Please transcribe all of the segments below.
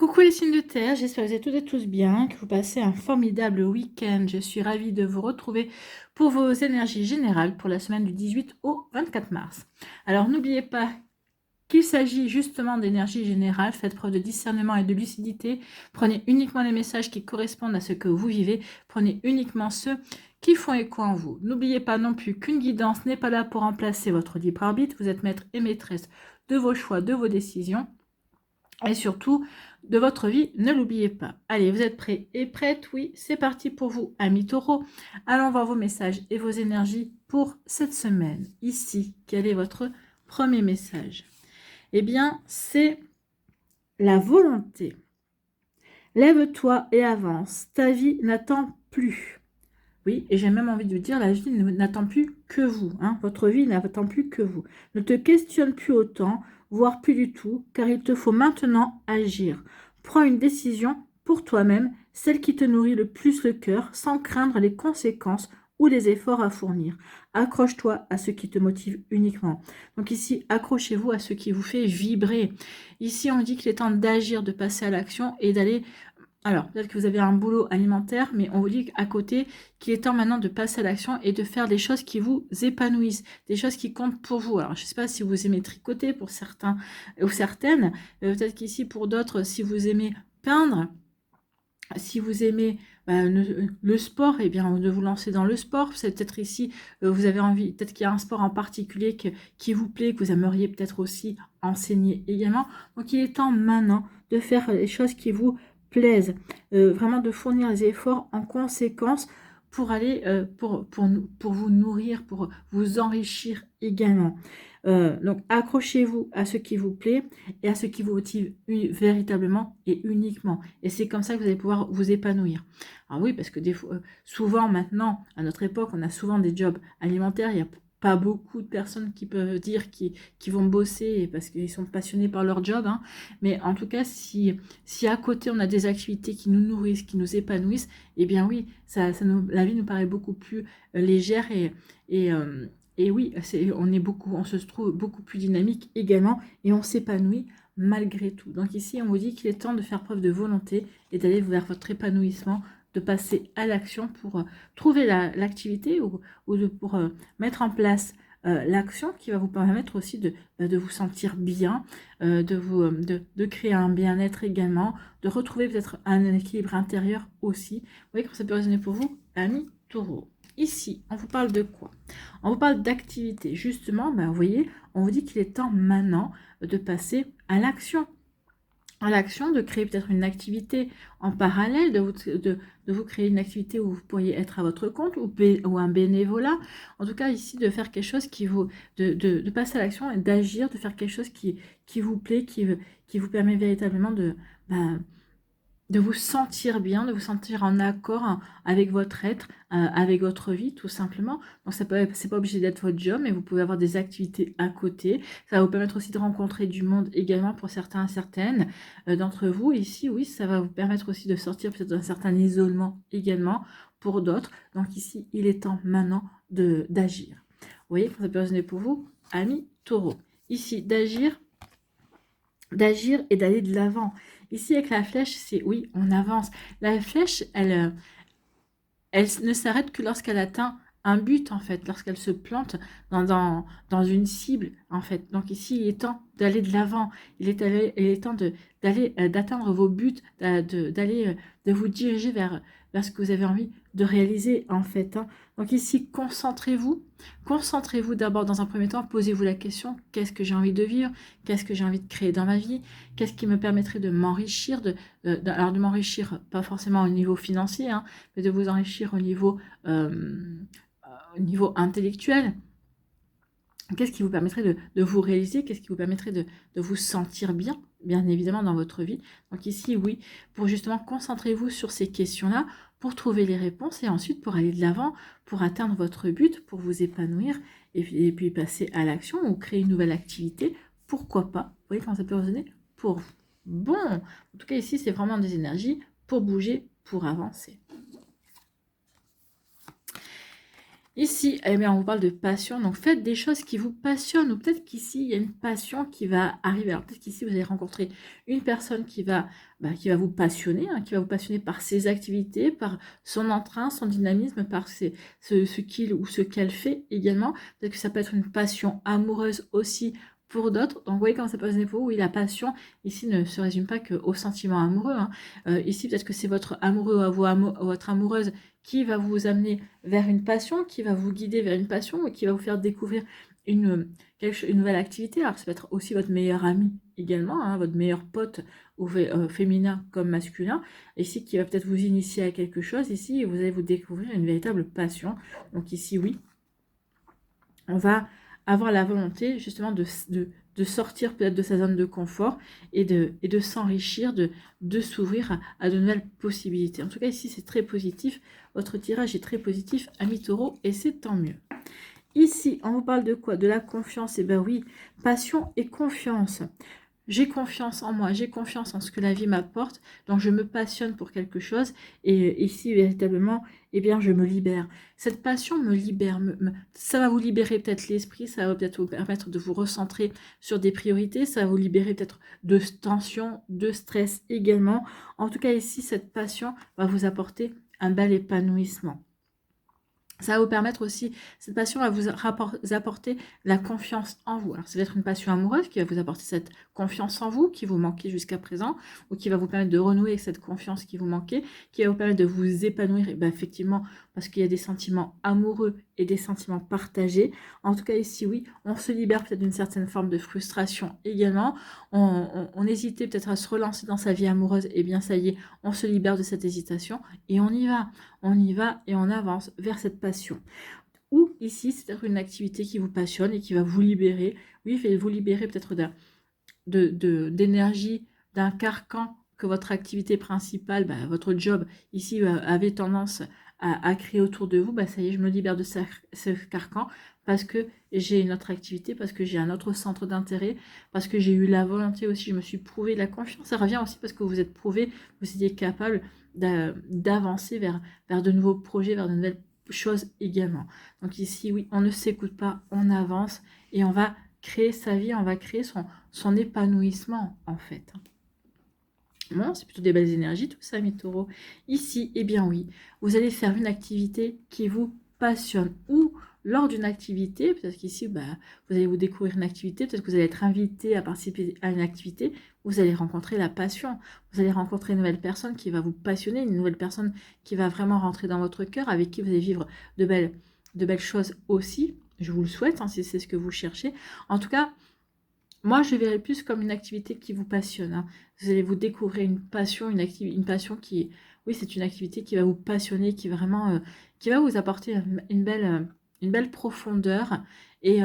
Coucou les signes de terre, j'espère que vous êtes toutes et tous bien, que vous passez un formidable week-end. Je suis ravie de vous retrouver pour vos énergies générales pour la semaine du 18 au 24 mars. Alors n'oubliez pas qu'il s'agit justement d'énergie générale, faites preuve de discernement et de lucidité, prenez uniquement les messages qui correspondent à ce que vous vivez, prenez uniquement ceux qui font écho en vous. N'oubliez pas non plus qu'une guidance n'est pas là pour remplacer votre libre arbitre, vous êtes maître et maîtresse de vos choix, de vos décisions. Et surtout, de votre vie, ne l'oubliez pas. Allez, vous êtes prêts et prêtes? Oui, c'est parti pour vous, amis taureaux. Allons voir vos messages et vos énergies pour cette semaine. Ici, quel est votre premier message? Eh bien, c'est la volonté. Lève-toi et avance. Ta vie n'attend plus. Oui, et j'ai même envie de vous dire, la vie n'attend plus que vous. Hein. Votre vie n'attend plus que vous. Ne te questionne plus autant, voire plus du tout, car il te faut maintenant agir. Prends une décision pour toi-même, celle qui te nourrit le plus le cœur, sans craindre les conséquences ou les efforts à fournir. Accroche-toi à ce qui te motive uniquement. Donc ici, accrochez-vous à ce qui vous fait vibrer. Ici, on dit qu'il est temps d'agir, de passer à l'action et d'aller... Alors, peut-être que vous avez un boulot alimentaire, mais on vous dit à côté qu'il est temps maintenant de passer à l'action et de faire des choses qui vous épanouissent, des choses qui comptent pour vous. Alors, je ne sais pas si vous aimez tricoter pour certains ou certaines, peut-être qu'ici pour d'autres, si vous aimez peindre, si vous aimez le sport, eh bien, de vous lancer dans le sport. C'est peut-être ici, vous avez envie, peut-être qu'il y a un sport en particulier qui vous plaît, que vous aimeriez peut-être aussi enseigner également. Donc, il est temps maintenant de faire les choses qui vous plaisent, vraiment de fournir les efforts en conséquence pour aller, pour vous nourrir, pour vous enrichir également. Donc, accrochez-vous à ce qui vous plaît et à ce qui vous motive véritablement et uniquement. Et c'est comme ça que vous allez pouvoir vous épanouir. Alors oui, parce que des fois, souvent maintenant, à notre époque, on a souvent des jobs alimentaires. Il n'y a pas beaucoup de personnes qui peuvent dire qui vont bosser parce qu'ils sont passionnés par leur job. Hein. Mais en tout cas, si à côté, on a des activités qui nous nourrissent, qui nous épanouissent, eh bien oui, la vie nous paraît beaucoup plus légère et oui, on se trouve beaucoup plus dynamique également et on s'épanouit malgré tout. Donc ici, on vous dit qu'il est temps de faire preuve de volonté et d'aller vers votre épanouissement, de passer à l'action pour trouver l'activité pour mettre en place l'action qui va vous permettre aussi de vous sentir bien, de créer un bien-être également, de retrouver peut-être un équilibre intérieur aussi. Vous voyez comment ça peut résonner pour vous, amis taureaux. Ici, on vous parle de quoi? On vous parle d'activité. Justement, vous voyez, on vous dit qu'il est temps maintenant de passer à l'action. À l'action, de créer peut-être une activité en parallèle, de vous créer une activité où vous pourriez être à votre compte ou un bénévolat. En tout cas, ici, de faire quelque chose qui vous... de passer à l'action et d'agir, de faire quelque chose qui vous plaît, qui vous permet véritablement de vous sentir bien, de vous sentir en accord avec votre être, avec votre vie, tout simplement. Donc, c'est pas obligé d'être votre job, mais vous pouvez avoir des activités à côté. Ça va vous permettre aussi de rencontrer du monde également pour certains et certaines d'entre vous. Ici, oui, ça va vous permettre aussi de sortir peut-être d'un certain isolement également pour d'autres. Donc, ici, il est temps maintenant d'agir. Vous voyez, quand ça peut résonner pour vous, amis taureaux. Ici, d'agir et d'aller de l'avant. Ici, avec la flèche, c'est oui, on avance. La flèche, elle ne s'arrête que lorsqu'elle atteint un but, en fait, lorsqu'elle se plante dans une cible, en fait. Donc ici, il est temps d'aller de l'avant. Il est temps d'atteindre vos buts, de vous diriger vers ce que vous avez envie de réaliser, en fait. Hein. Donc ici, concentrez-vous. Concentrez-vous d'abord dans un premier temps. Posez-vous la question, qu'est-ce que j'ai envie de vivre? Qu'est-ce que j'ai envie de créer dans ma vie? Qu'est-ce qui me permettrait de m'enrichir? Alors de m'enrichir, pas forcément au niveau financier, hein, mais de vous enrichir au niveau intellectuel. Qu'est-ce qui vous permettrait de vous réaliser? Qu'est-ce qui vous permettrait de vous sentir bien évidemment, dans votre vie? Donc ici, oui, pour justement, concentrez-vous sur ces questions-là, pour trouver les réponses et ensuite pour aller de l'avant, pour atteindre votre but, pour vous épanouir et puis passer à l'action ou créer une nouvelle activité. Pourquoi pas? Vous voyez comment ça peut résonner pour vous? Bon, en tout cas, ici, c'est vraiment des énergies pour bouger, pour avancer. Ici, eh bien, on vous parle de passion, donc faites des choses qui vous passionnent, ou peut-être qu'ici, il y a une passion qui va arriver. Alors peut-être qu'ici, vous allez rencontrer une personne qui va vous passionner, hein, qui va vous passionner par ses activités, par son entrain, son dynamisme, par ce qu'il ou ce qu'elle fait également. Peut-être que ça peut être une passion amoureuse aussi pour d'autres. Donc vous voyez comment ça peut résonner pour vous. Oui, la passion, ici, ne se résume pas qu'au sentiment amoureux, hein. Ici, peut-être que c'est votre amoureux ou votre amoureuse qui va vous amener vers une passion, qui va vous guider vers une passion et qui va vous faire découvrir une nouvelle activité. Alors, ça peut être aussi votre meilleur ami également, hein, votre meilleur pote, ou féminin comme masculin, ici qui va peut-être vous initier à quelque chose, ici, et vous allez vous découvrir une véritable passion. Donc ici, oui, on va avoir la volonté justement de sortir peut-être de sa zone de confort et de s'enrichir, de s'ouvrir à de nouvelles possibilités. En tout cas, ici, c'est très positif. Votre tirage est très positif, ami Taureau, et c'est tant mieux. Ici, on vous parle de quoi? De la confiance. Eh bien oui, passion et confiance. J'ai confiance en moi, j'ai confiance en ce que la vie m'apporte, donc je me passionne pour quelque chose, et ici, véritablement, eh bien, je me libère. Cette passion me libère, ça va vous libérer peut-être l'esprit, ça va peut-être vous permettre de vous recentrer sur des priorités, ça va vous libérer peut-être de tension, de stress également. En tout cas, ici, cette passion va vous apporter un bel épanouissement. Ça va vous permettre aussi, cette passion va vous apporter la confiance en vous. Alors, ça va être une passion amoureuse qui va vous apporter cette confiance en vous qui vous manquait jusqu'à présent, ou qui va vous permettre de renouer avec cette confiance qui vous manquait, qui va vous permettre de vous épanouir, et bien, effectivement, parce qu'il y a des sentiments amoureux et des sentiments partagés. En tout cas, ici, oui, on se libère peut-être d'une certaine forme de frustration également. On hésitait peut-être à se relancer dans sa vie amoureuse, et bien, ça y est, on se libère de cette hésitation, et on y va. On y va et on avance vers cette passion. Ou ici, c'est peut-être une activité qui vous passionne et qui va vous libérer. Oui, il va vous libérer peut-être d'énergie, d'un carcan que votre activité principale, votre job ici avait tendance à créer autour de vous. Ça y est, je me libère de ce carcan parce que j'ai une autre activité, parce que j'ai un autre centre d'intérêt, parce que j'ai eu la volonté aussi, je me suis prouvé de la confiance. Ça revient aussi parce que vous êtes prouvé, vous étiez capable d'avancer vers de nouveaux projets, vers de nouvelles choses également. Donc ici, oui, on ne s'écoute pas, on avance et on va créer sa vie, on va créer son épanouissement en fait. Bon, c'est plutôt des belles énergies tout ça, mes taureaux. Ici, eh bien oui, vous allez faire une activité qui vous passionne, ou lors d'une activité, peut-être qu'ici, vous allez vous découvrir une activité, peut-être que vous allez être invité à participer à une activité, vous allez rencontrer la passion, vous allez rencontrer une nouvelle personne qui va vous passionner, une nouvelle personne qui va vraiment rentrer dans votre cœur, avec qui vous allez vivre de belles choses aussi. Je vous le souhaite, hein, si c'est ce que vous cherchez. En tout cas, moi, je verrais plus comme une activité qui vous passionne, hein. Vous allez vous découvrir une passion, une passion qui, oui, c'est une activité qui va vous passionner, qui vraiment, qui va vous apporter une belle profondeur, et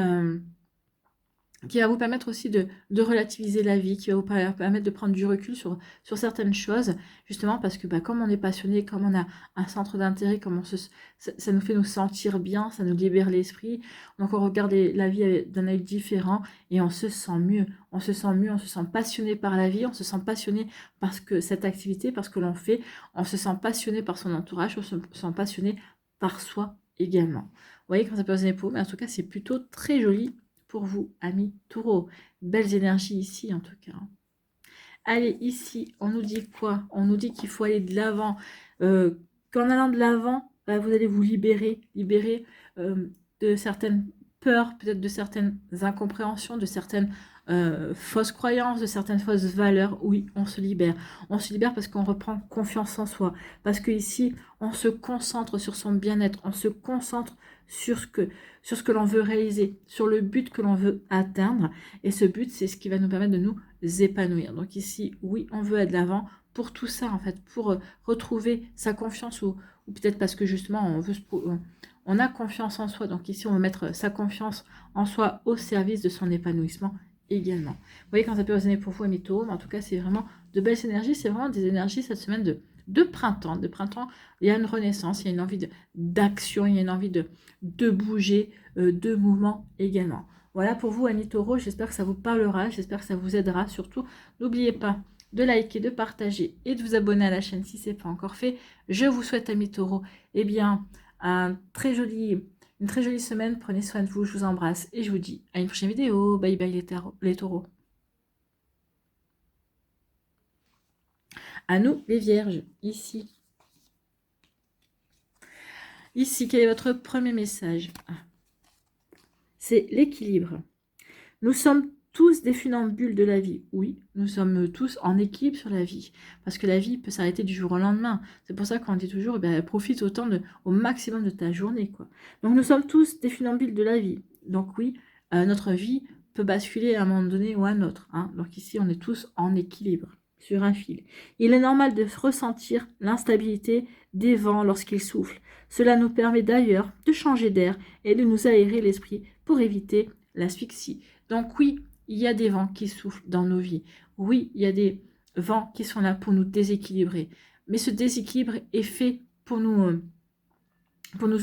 qui va vous permettre aussi de relativiser la vie, qui va vous permettre de prendre du recul sur certaines choses, justement parce que comme on est passionné, comme on a un centre d'intérêt, ça nous fait nous sentir bien, ça nous libère l'esprit, donc on regarde la vie d'un œil différent et on se sent mieux, on se sent mieux, on se sent passionné par la vie, on se sent passionné parce que cette activité, parce que l'on fait, on se sent passionné par son entourage, on se sent passionné par soi également. Vous voyez quand ça peut résonner pour vous, mais en tout cas c'est plutôt très joli pour vous, amis taureaux. Belles énergies ici, en tout cas. Allez, ici, on nous dit quoi? On nous dit qu'il faut aller de l'avant. Qu'en allant de l'avant, vous allez vous libérer de certaines peurs, peut-être de certaines incompréhensions, de certaines fausses croyances, de certaines fausses valeurs. Oui, on se libère. On se libère parce qu'on reprend confiance en soi. Parce que ici, on se concentre sur son bien-être. On se concentre sur ce que l'on veut réaliser, sur le but que l'on veut atteindre. Et ce but, c'est ce qui va nous permettre de nous épanouir. Donc ici, oui, on veut aller de l'avant pour tout ça, en fait, pour retrouver sa confiance, ou peut-être parce que justement, on a confiance en soi. Donc ici, on va mettre sa confiance en soi au service de son épanouissement également. Vous voyez quand ça peut résonner pour vous, amis taureaux, mais en tout cas, c'est vraiment de belles énergies. C'est vraiment des énergies cette semaine de printemps. De printemps, il y a une renaissance, il y a une envie d'action, il y a une envie de bouger, de mouvement également. Voilà pour vous, amis taureaux, j'espère que ça vous parlera, j'espère que ça vous aidera. Surtout, n'oubliez pas de liker, de partager et de vous abonner à la chaîne si ce n'est pas encore fait. Je vous souhaite, amis taureaux, eh bien, une très jolie semaine. Prenez soin de vous, je vous embrasse et je vous dis à une prochaine vidéo. Bye bye les taureaux. À nous les vierges, ici. Ici, quel est votre premier message? C'est l'équilibre. Nous sommes tous des funambules de la vie. Oui, nous sommes tous en équilibre sur la vie. Parce que la vie peut s'arrêter du jour au lendemain. C'est pour ça qu'on dit toujours, profite au maximum de ta journée, quoi. Donc nous sommes tous des funambules de la vie. Donc oui, notre vie peut basculer à un moment donné ou à un autre. Hein. Donc ici, on est tous en équilibre, sur un fil. Il est normal de ressentir l'instabilité des vents lorsqu'ils soufflent. Cela nous permet d'ailleurs de changer d'air et de nous aérer l'esprit pour éviter l'asphyxie. Donc oui, il y a des vents qui soufflent dans nos vies. Oui, il y a des vents qui sont là pour nous déséquilibrer. Mais ce déséquilibre est fait pour nous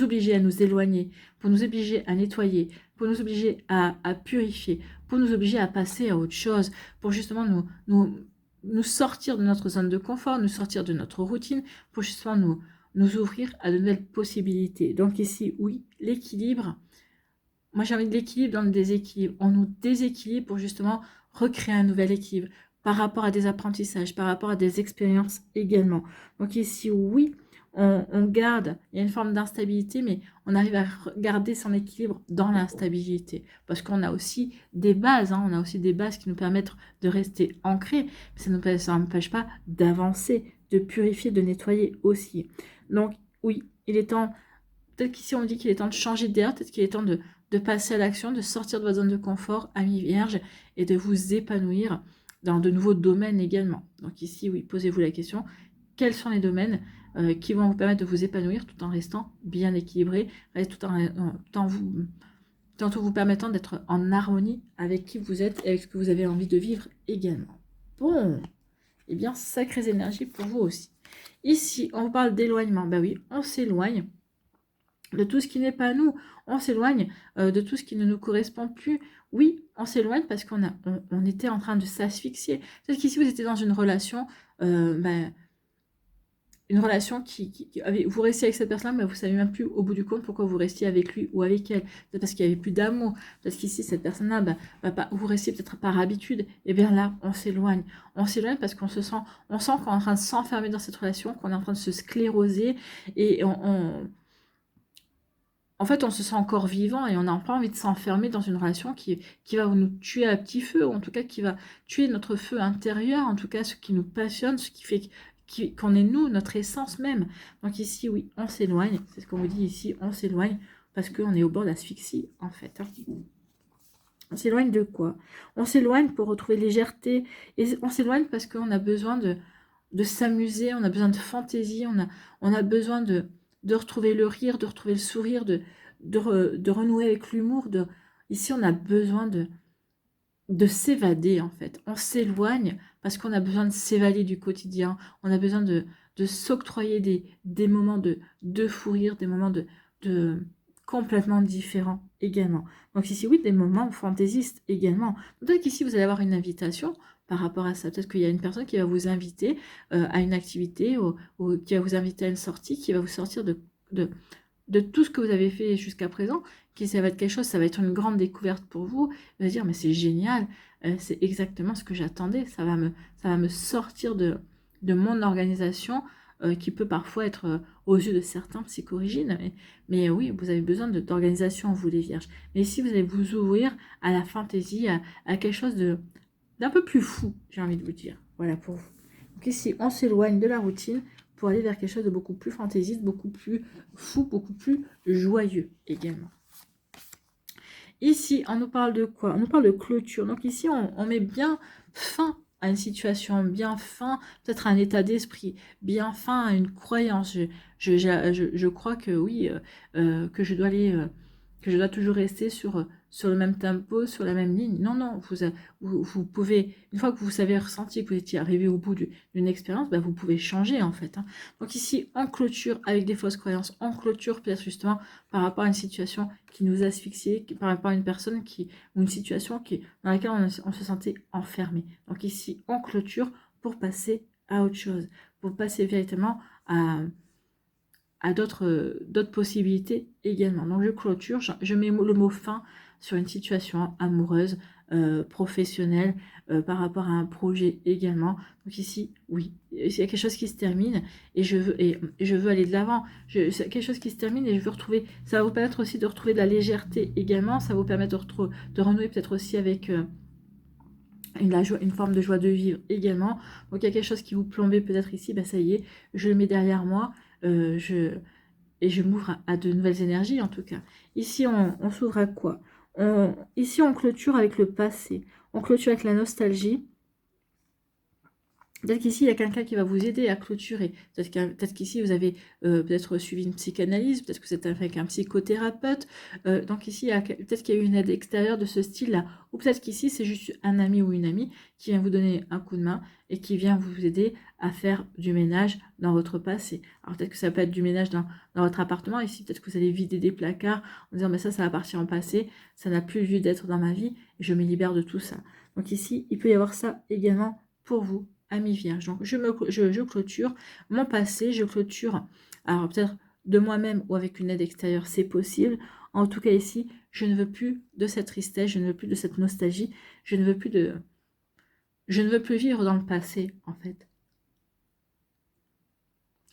obliger à nous éloigner, pour nous obliger à nettoyer, pour nous obliger à purifier, pour nous obliger à passer à autre chose, pour justement nous sortir de notre zone de confort, nous sortir de notre routine, pour justement nous ouvrir à de nouvelles possibilités. Donc ici, oui, l'équilibre. Moi, j'ai envie de l'équilibre dans le déséquilibre. On nous déséquilibre pour justement recréer un nouvel équilibre par rapport à des apprentissages, par rapport à des expériences également. Donc ici, oui, on garde, il y a une forme d'instabilité, mais on arrive à garder son équilibre dans l'instabilité. Parce qu'on a aussi des bases, hein, on a aussi des bases qui nous permettent de rester ancrés, mais ça n'empêche pas d'avancer, de purifier, de nettoyer aussi. Donc oui, il est temps, peut-être qu'ici on dit qu'il est temps de changer d'air, peut-être qu'il est temps de passer à l'action, de sortir de votre zone de confort, amis vierges, et de vous épanouir dans de nouveaux domaines également. Donc ici, oui, posez-vous la question, quels sont les domaines qui vont vous permettre de vous épanouir tout en restant bien équilibré, tout en vous permettant d'être en harmonie avec qui vous êtes et avec ce que vous avez envie de vivre également. Bon, eh bien, sacrées énergies pour vous aussi. Ici, on parle d'éloignement. Ben oui, on s'éloigne de tout ce qui n'est pas nous, on s'éloigne de tout ce qui ne nous correspond plus. Oui, on s'éloigne parce on était en train de s'asphyxier. Peut-être qu'ici, vous étiez dans une relation, une relation vous restiez avec cette personne, mais vous ne savez même plus au bout du compte pourquoi vous restiez avec lui ou avec elle. Peut-être parce qu'il n'y avait plus d'amour. Peut-être qu'ici, cette personne-là, vous restiez peut-être par habitude. Et bien là, on s'éloigne. On s'éloigne parce on sent qu'on est en train de s'enfermer dans cette relation, qu'on est en train de se scléroser et en fait, on se sent encore vivant et on n'a pas envie de s'enfermer dans une relation qui va nous tuer à petit feu, ou en tout cas qui va tuer notre feu intérieur, en tout cas ce qui nous passionne, ce qui fait qu'on est nous, notre essence même. Donc ici, oui, on s'éloigne, c'est ce qu'on vous dit ici, on s'éloigne parce qu'on est au bord de l'asphyxie, en fait. On s'éloigne de quoi? On s'éloigne pour retrouver légèreté, et on s'éloigne parce qu'on a besoin de s'amuser, on a besoin de fantaisie, on a besoin de retrouver le rire, de retrouver le sourire, de renouer avec l'humour. Ici, on a besoin de s'évader, en fait. On s'éloigne parce qu'on a besoin de s'évader du quotidien. On a besoin de s'octroyer des moments de fou rire, des moments de complètement différents également. Donc ici, oui, des moments fantaisistes également. Peut-être qu'ici, vous allez avoir une invitation par rapport à ça. Peut-être qu'il y a une personne qui va vous inviter à une activité ou qui va vous inviter à une sortie, qui va vous sortir de tout ce que vous avez fait jusqu'à présent, ça va être quelque chose, ça va être une grande découverte pour vous. Vous allez dire, mais c'est génial, c'est exactement ce que j'attendais, ça va me sortir de mon organisation qui peut parfois être aux yeux de certains psychorigides. Mais oui, vous avez besoin d'organisation, vous les vierges. Mais ici, vous allez vous ouvrir à la fantaisie, à quelque chose d'un peu plus fou, j'ai envie de vous dire. Voilà pour vous. Donc ici, on s'éloigne de la routine pour aller vers quelque chose de beaucoup plus fantaisiste, beaucoup plus fou, beaucoup plus joyeux également. Ici, on nous parle de quoi? On nous parle de clôture. Donc ici, on met bien fin à une situation, bien fin, peut-être à un état d'esprit, bien fin à une croyance. Je crois que oui, que je dois aller, que je dois toujours rester sur le même tempo, sur la même ligne. Non, non, vous pouvez, une fois que vous avez ressenti que vous étiez arrivé au bout d'une expérience, vous pouvez changer en fait. Hein. Donc ici, en clôture avec des fausses croyances, en clôture peut-être justement par rapport à une situation qui nous asphyxiait, par rapport à une personne ou une situation dans laquelle on se sentait enfermé. Donc ici, en clôture pour passer à autre chose, pour passer véritablement à d'autres possibilités également. Donc je clôture, je mets le mot fin sur une situation amoureuse, professionnelle, par rapport à un projet également. Donc ici, oui, il y a quelque chose qui se termine et je veux aller de l'avant. C'est quelque chose qui se termine et je veux retrouver, ça va vous permettre aussi de retrouver de la légèreté également, ça va vous permettre de renouer peut-être aussi avec une forme de joie de vivre également. Donc il y a quelque chose qui vous plombait peut-être ici, ça y est, je le mets derrière moi, et je m'ouvre à de nouvelles énergies en tout cas. Ici on s'ouvre à quoi? Ici on clôture avec le passé, on clôture avec la nostalgie. Peut-être qu'ici, il y a quelqu'un qui va vous aider à clôturer. Peut-être qu'ici, vous avez peut-être suivi une psychanalyse, peut-être que vous êtes avec un psychothérapeute. Donc ici, peut-être qu'il y a eu une aide extérieure de ce style-là. Ou peut-être qu'ici, c'est juste un ami ou une amie qui vient vous donner un coup de main et qui vient vous aider à faire du ménage dans votre passé. Alors peut-être que ça peut être du ménage dans votre appartement. Ici, peut-être que vous allez vider des placards en disant, mais ça va partir en passé. Ça n'a plus lieu d'être dans ma vie. Et je me libère de tout ça. Donc ici, il peut y avoir ça également pour vous. Ami Vierge. Donc, je clôture mon passé, je clôture, alors peut-être de moi-même ou avec une aide extérieure, c'est possible. En tout cas, ici, je ne veux plus de cette tristesse, je ne veux plus de cette nostalgie, je ne veux plus vivre dans le passé, en fait.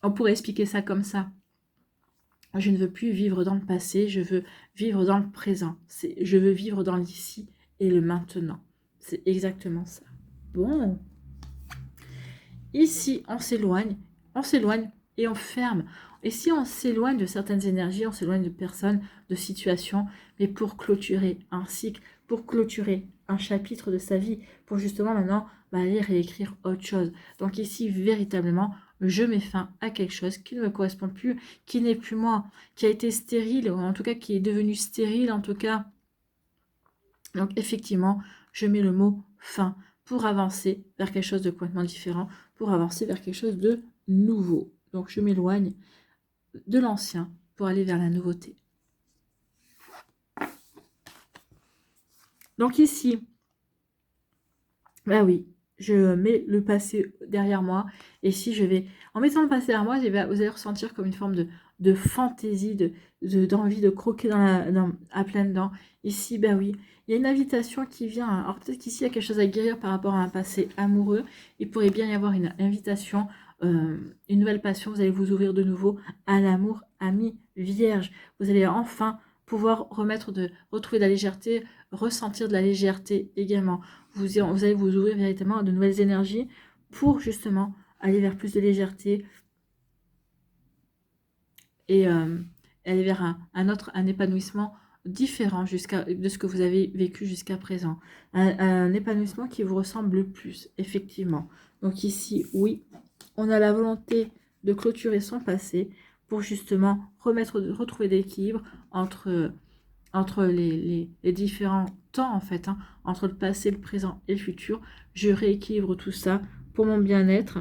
On pourrait expliquer ça comme ça. Je ne veux plus vivre dans le passé, je veux vivre dans le présent. Je veux vivre dans l'ici et le maintenant. C'est exactement ça. Bon. Ici, on s'éloigne et on ferme. Et si on s'éloigne de certaines énergies, on s'éloigne de personnes, de situations, mais pour clôturer un cycle, pour clôturer un chapitre de sa vie, pour justement maintenant aller réécrire autre chose. Donc ici, véritablement, je mets fin à quelque chose qui ne me correspond plus, qui n'est plus moi, qui a été stérile, ou en tout cas qui est devenu stérile, en tout cas. Donc effectivement, je mets le mot fin pour avancer vers quelque chose de complètement différent, pour avancer vers quelque chose de nouveau. Donc je m'éloigne de l'ancien pour aller vers la nouveauté. Donc ici, bah oui, je mets le passé derrière moi. Et si je vais, en mettant le passé derrière moi, vous allez ressentir comme une forme de fantaisie, d'envie de croquer à pleines dents. Ici, bah oui, il y a une invitation qui vient. Alors peut-être qu'ici, il y a quelque chose à guérir par rapport à un passé amoureux. Il pourrait bien y avoir une invitation, une nouvelle passion. Vous allez vous ouvrir de nouveau à l'amour, ami vierge. Vous allez enfin pouvoir retrouver de la légèreté, ressentir de la légèreté également. Vous allez vous ouvrir véritablement à de nouvelles énergies pour justement aller vers plus de légèreté et aller vers un épanouissement différent de ce que vous avez vécu jusqu'à présent. Un épanouissement qui vous ressemble le plus, effectivement. Donc ici, oui, on a la volonté de clôturer son passé pour justement retrouver l'équilibre entre les différents temps, en fait, entre le passé, le présent et le futur. Je rééquilibre tout ça pour mon bien-être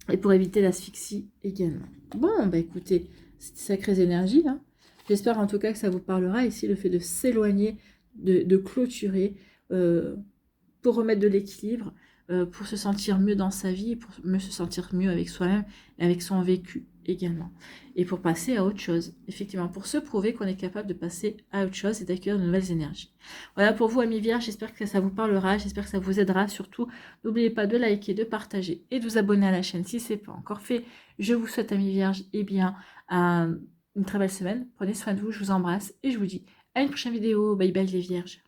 et pour éviter l'asphyxie également. Bon, bah écoutez, c'est sacrées énergies, là. J'espère en tout cas que ça vous parlera. Ici, le fait de s'éloigner, de clôturer, pour remettre de l'équilibre, pour se sentir mieux dans sa vie, pour se sentir mieux avec soi-même et avec son vécu également. Et pour passer à autre chose, effectivement, pour se prouver qu'on est capable de passer à autre chose et d'accueillir de nouvelles énergies. Voilà pour vous, amis vierges, j'espère que ça vous parlera, j'espère que ça vous aidera. Surtout, n'oubliez pas de liker, de partager et de vous abonner à la chaîne si ce n'est pas encore fait. Je vous souhaite, amis vierges, bien, une très belle semaine. Prenez soin de vous, je vous embrasse et je vous dis à une prochaine vidéo. Bye bye les vierges.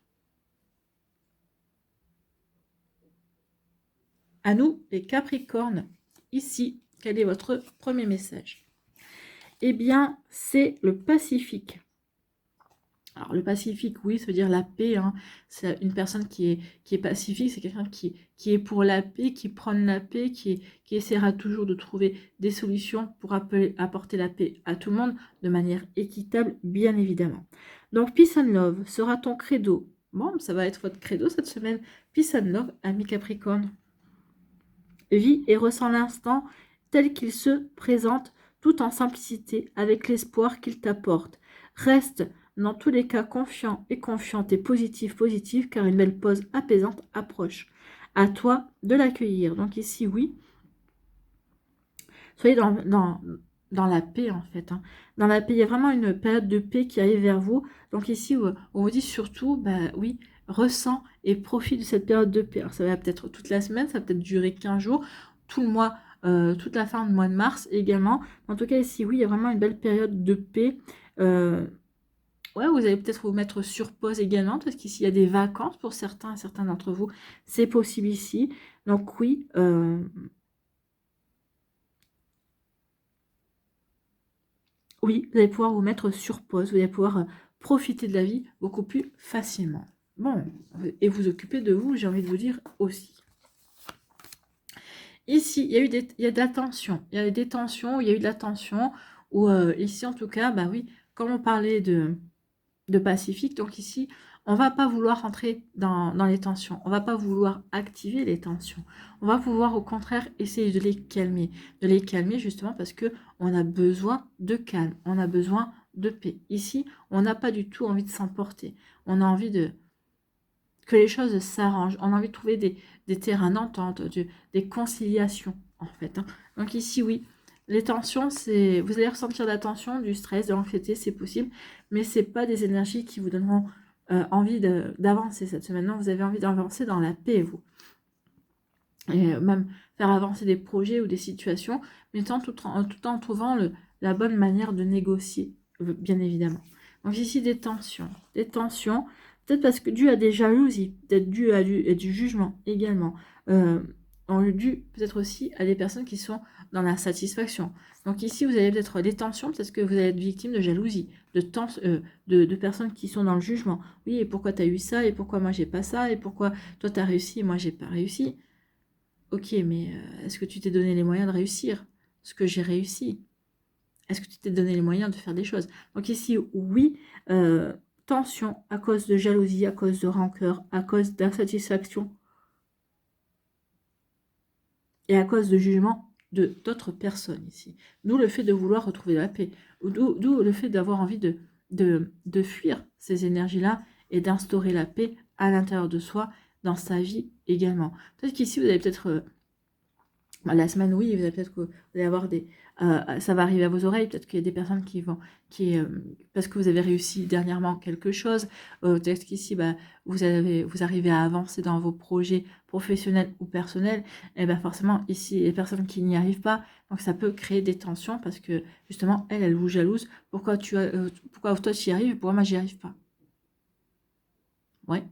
À nous, les Capricornes, ici, quel est votre premier message? Eh bien, c'est le Pacifique. Alors, le Pacifique, oui, ça veut dire la paix. C'est une personne qui est pacifique, c'est quelqu'un qui est pour la paix, qui prône la paix, qui essaiera toujours de trouver des solutions pour apporter la paix à tout le monde de manière équitable, bien évidemment. Donc, Peace and Love sera ton credo. Bon, ça va être votre credo cette semaine. Peace and Love, ami Capricorne. Vis et ressens l'instant tel qu'il se présente, tout en simplicité, avec l'espoir qu'il t'apporte. Reste dans tous les cas confiant et confiante et positif, car une belle pause apaisante approche. À toi de l'accueillir. Donc ici, oui. Soyez dans la paix en fait. Hein. Dans la paix, il y a vraiment une période de paix qui arrive vers vous. Donc ici, on vous dit surtout, bah oui, ressens et profite de cette période de paix. Alors, ça va peut-être toute la semaine, ça va peut-être durer 15 jours, tout le mois, toute la fin du mois de mars également. En tout cas, ici, oui, il y a vraiment une belle période de paix. Ouais, vous allez peut-être vous mettre sur pause également, parce qu'ici, il y a des vacances pour certains et certains d'entre vous. C'est possible ici. Donc oui, oui, vous allez pouvoir vous mettre sur pause, vous allez pouvoir profiter de la vie beaucoup plus facilement. Bon, et vous occuper de vous, j'ai envie de vous dire aussi. Ici, il y a de la tension, il y a des tensions, il y a eu de la tension, ou ici en tout cas, bah oui, comme on parlait de Pacifique, donc ici, on va pas vouloir rentrer dans les tensions, on va pas vouloir activer les tensions, on va pouvoir au contraire essayer de les calmer justement parce que on a besoin de calme, on a besoin de paix. Ici, on n'a pas du tout envie de s'emporter, on a envie que les choses s'arrangent, on a envie de trouver des terrains d'entente, des conciliations en fait. Hein. Donc ici, oui, les tensions, vous allez ressentir de la tension, du stress, de l'anxiété, c'est possible, mais c'est pas des énergies qui vous donneront envie d'avancer cette semaine. Non, vous avez envie d'avancer dans la paix, vous. Et même faire avancer des projets ou des situations, mais tout en trouvant la bonne manière de négocier, bien évidemment. Donc ici, des tensions. Des tensions, peut-être parce que dû à des jalousies, peut-être dû à du jugement également. Dû peut-être aussi à des personnes qui sont dans la satisfaction. Donc ici, vous avez peut-être des tensions, peut-être que vous allez être victime de jalousie, de personnes qui sont dans le jugement. Oui, et pourquoi tu as eu ça, et pourquoi moi j'ai pas ça, et pourquoi toi tu as réussi et moi j'ai pas réussi. Ok, mais est-ce que tu t'es donné les moyens de réussir ce que j'ai réussi? Est-ce que tu t'es donné les moyens de faire des choses? Donc ici, oui, tension à cause de jalousie, à cause de rancœur, à cause d'insatisfaction et à cause de jugement de d'autres personnes ici. D'où le fait de vouloir retrouver la paix. D'où le fait d'avoir envie de fuir ces énergies-là et d'instaurer la paix à l'intérieur de soi, dans sa vie également. Peut-être qu'ici, vous avez peut-être la semaine, oui, vous allez peut-être que vous allez avoir ça va arriver à vos oreilles, peut-être qu'il y a des personnes parce que vous avez réussi dernièrement quelque chose, peut-être qu'ici, bah, vous arrivez à avancer dans vos projets professionnels ou personnels, et ben forcément, ici, les personnes qui n'y arrivent pas, donc ça peut créer des tensions parce que, justement, elle vous jalouse. Pourquoi toi tu y arrives et pourquoi moi j'y arrive pas? Ouais.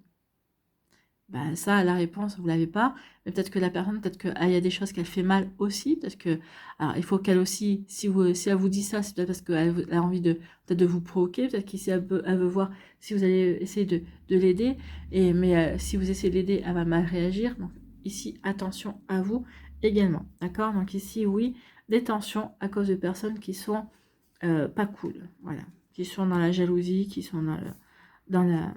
Bah, ça, la réponse, vous l'avez pas. Mais peut-être que la personne, peut-être qu'il y a des choses qu'elle fait mal aussi. Peut-être que, alors, il faut qu'elle aussi, si elle vous dit ça, c'est peut-être parce qu'elle a envie peut-être de vous provoquer. Peut-être qu'ici, elle veut voir si vous allez essayer de l'aider. Mais si vous essayez de l'aider, elle va mal réagir. Donc, ici, attention à vous également. D'accord? Donc, ici, oui, des tensions à cause de personnes qui sont pas cool. Voilà. Qui sont dans la jalousie, qui sont dans la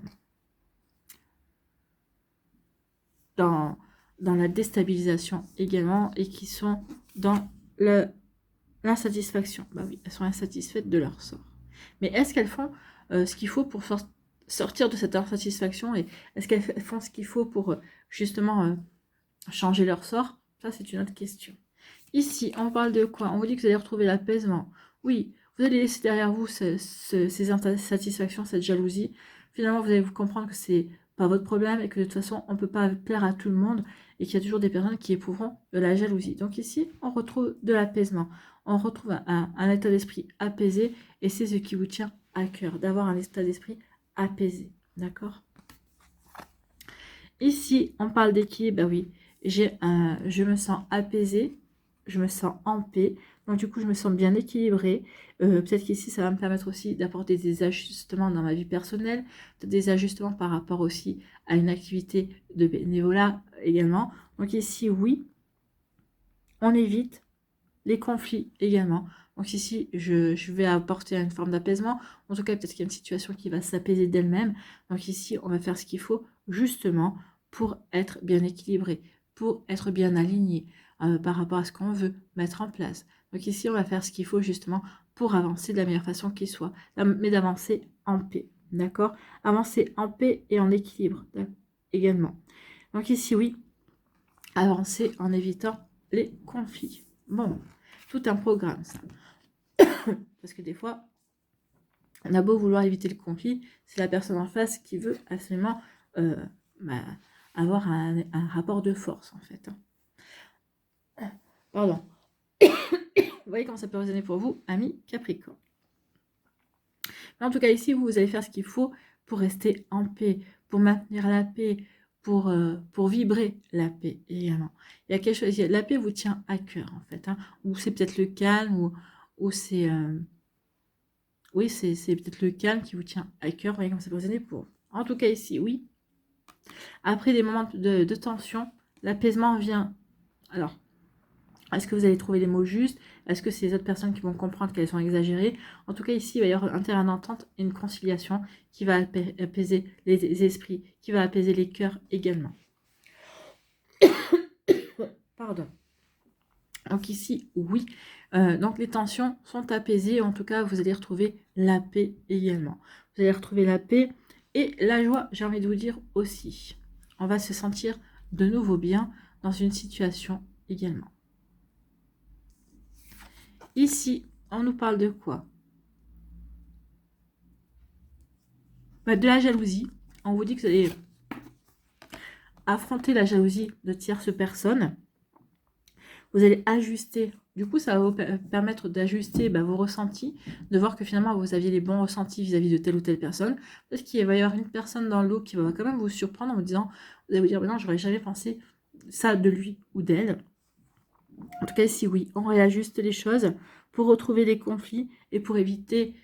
dans, dans la déstabilisation également et qui sont dans l'insatisfaction. Bah oui, elles sont insatisfaites de leur sort. Mais est-ce qu'elles font ce qu'il faut pour sortir de cette insatisfaction et est-ce qu'elles font ce qu'il faut pour justement changer leur sort? Ça, c'est une autre question. Ici, on parle de quoi? On vous dit que vous allez retrouver l'apaisement. Oui, vous allez laisser derrière vous ces insatisfactions, cette jalousie. Finalement, vous allez vous comprendre que c'est pas votre problème et que de toute façon, on ne peut pas plaire à tout le monde et qu'il y a toujours des personnes qui éprouveront de la jalousie. Donc ici, on retrouve de l'apaisement. On retrouve un état d'esprit apaisé et c'est ce qui vous tient à cœur, d'avoir un état d'esprit apaisé. D'accord? Ici, on parle d'équilibre. Bah oui, je me sens apaisée, je me sens en paix. Donc du coup, je me sens bien équilibrée. Peut-être qu'ici, ça va me permettre aussi d'apporter des ajustements dans ma vie personnelle, des ajustements par rapport aussi à une activité de bénévolat également. Donc ici, oui, on évite les conflits également. Donc ici, je vais apporter une forme d'apaisement. En tout cas, peut-être qu'il y a une situation qui va s'apaiser d'elle-même. Donc ici, on va faire ce qu'il faut justement pour être bien équilibré, pour être bien aligné par rapport à ce qu'on veut mettre en place. Donc ici, on va faire ce qu'il faut justement pour avancer de la meilleure façon qui soit, mais d'avancer en paix. D'accord? Avancer en paix et en équilibre également. Donc ici, oui, avancer en évitant les conflits. Bon, tout un programme, ça. Parce que des fois, on a beau vouloir éviter le conflit, c'est la personne en face qui veut absolument bah, avoir un rapport de force, en fait. Pardon. Vous voyez comment ça peut résonner pour vous, amis Capricorne. Mais en tout cas, ici, vous allez faire ce qu'il faut pour rester en paix, pour maintenir la paix, pour vibrer la paix également. Il y a quelque chose, la paix vous tient à cœur, en fait. Hein, ou c'est peut-être le calme, ou c'est... oui, c'est peut-être le calme qui vous tient à cœur. Vous voyez comment ça peut résonner pour vous. En tout cas, ici, oui. Après des moments de tension, l'apaisement vient... Alors, est-ce que vous allez trouver les mots justes? Est-ce que c'est les autres personnes qui vont comprendre qu'elles sont exagérées? En tout cas, ici, il va y avoir un terrain d'entente et une conciliation qui va apaiser les esprits, qui va apaiser les cœurs également. Pardon. Donc ici, oui. Donc les tensions sont apaisées. En tout cas, vous allez retrouver la paix également. Vous allez retrouver la paix et la joie, j'ai envie de vous dire aussi. On va se sentir de nouveau bien dans une situation également. Ici, on nous parle de quoi? De la jalousie. On vous dit que vous allez affronter la jalousie de tierces personnes. Vous allez ajuster. Du coup, ça va vous permettre d'ajuster vos ressentis, de voir que finalement, vous aviez les bons ressentis vis-à-vis de telle ou telle personne. Parce qu'il va y avoir une personne dans l'eau qui va quand même vous surprendre en vous disant, vous allez vous dire, non, j'aurais jamais pensé ça de lui ou d'elle. En tout cas, ici, oui, on réajuste les choses pour retrouver les conflits et pour éviter...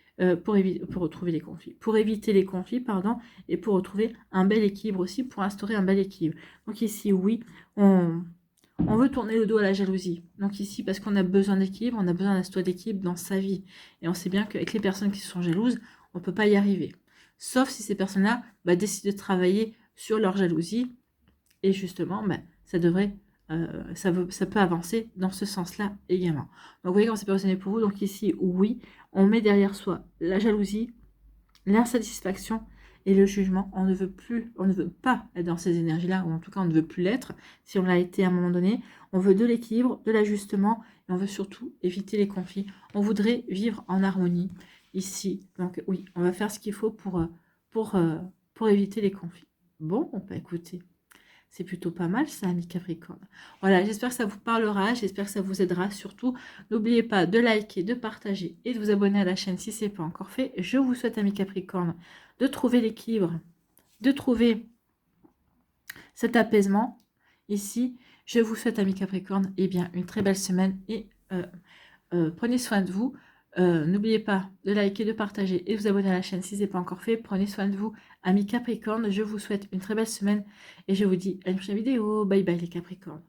pour retrouver les conflits, pour éviter les conflits, pardon, et pour retrouver un bel équilibre aussi, pour instaurer un bel équilibre. Donc ici, oui, on veut tourner le dos à la jalousie. Donc ici, parce qu'on a besoin d'équilibre, on a besoin d'instaurer d'équilibre dans sa vie. Et on sait bien qu'avec les personnes qui sont jalouses, on ne peut pas y arriver. Sauf si ces personnes-là décident de travailler sur leur jalousie. Et justement, ça devrait... ça peut avancer dans ce sens-là également. Donc vous voyez comment c'est positionné pour vous. Donc ici, oui, on met derrière soi la jalousie, l'insatisfaction et le jugement. On ne veut pas être dans ces énergies-là, ou en tout cas on ne veut plus l'être si on l'a été à un moment donné. On veut de l'équilibre, de l'ajustement, et on veut surtout éviter les conflits. On voudrait vivre en harmonie ici. Donc oui, on va faire ce qu'il faut pour éviter les conflits. Bon, écoutez, c'est plutôt pas mal ça, amis Capricorne. Voilà, j'espère que ça vous parlera, j'espère que ça vous aidera. Surtout, n'oubliez pas de liker, de partager et de vous abonner à la chaîne si ce n'est pas encore fait. Je vous souhaite, amis Capricorne, de trouver l'équilibre, de trouver cet apaisement. Ici, je vous souhaite, amis Capricorne, une très belle semaine et prenez soin de vous. N'oubliez pas de liker, de partager et de vous abonner à la chaîne si ce n'est pas encore fait. Prenez soin de vous, amis Capricorne. Je vous souhaite une très belle semaine et je vous dis à une prochaine vidéo. Bye bye les Capricornes.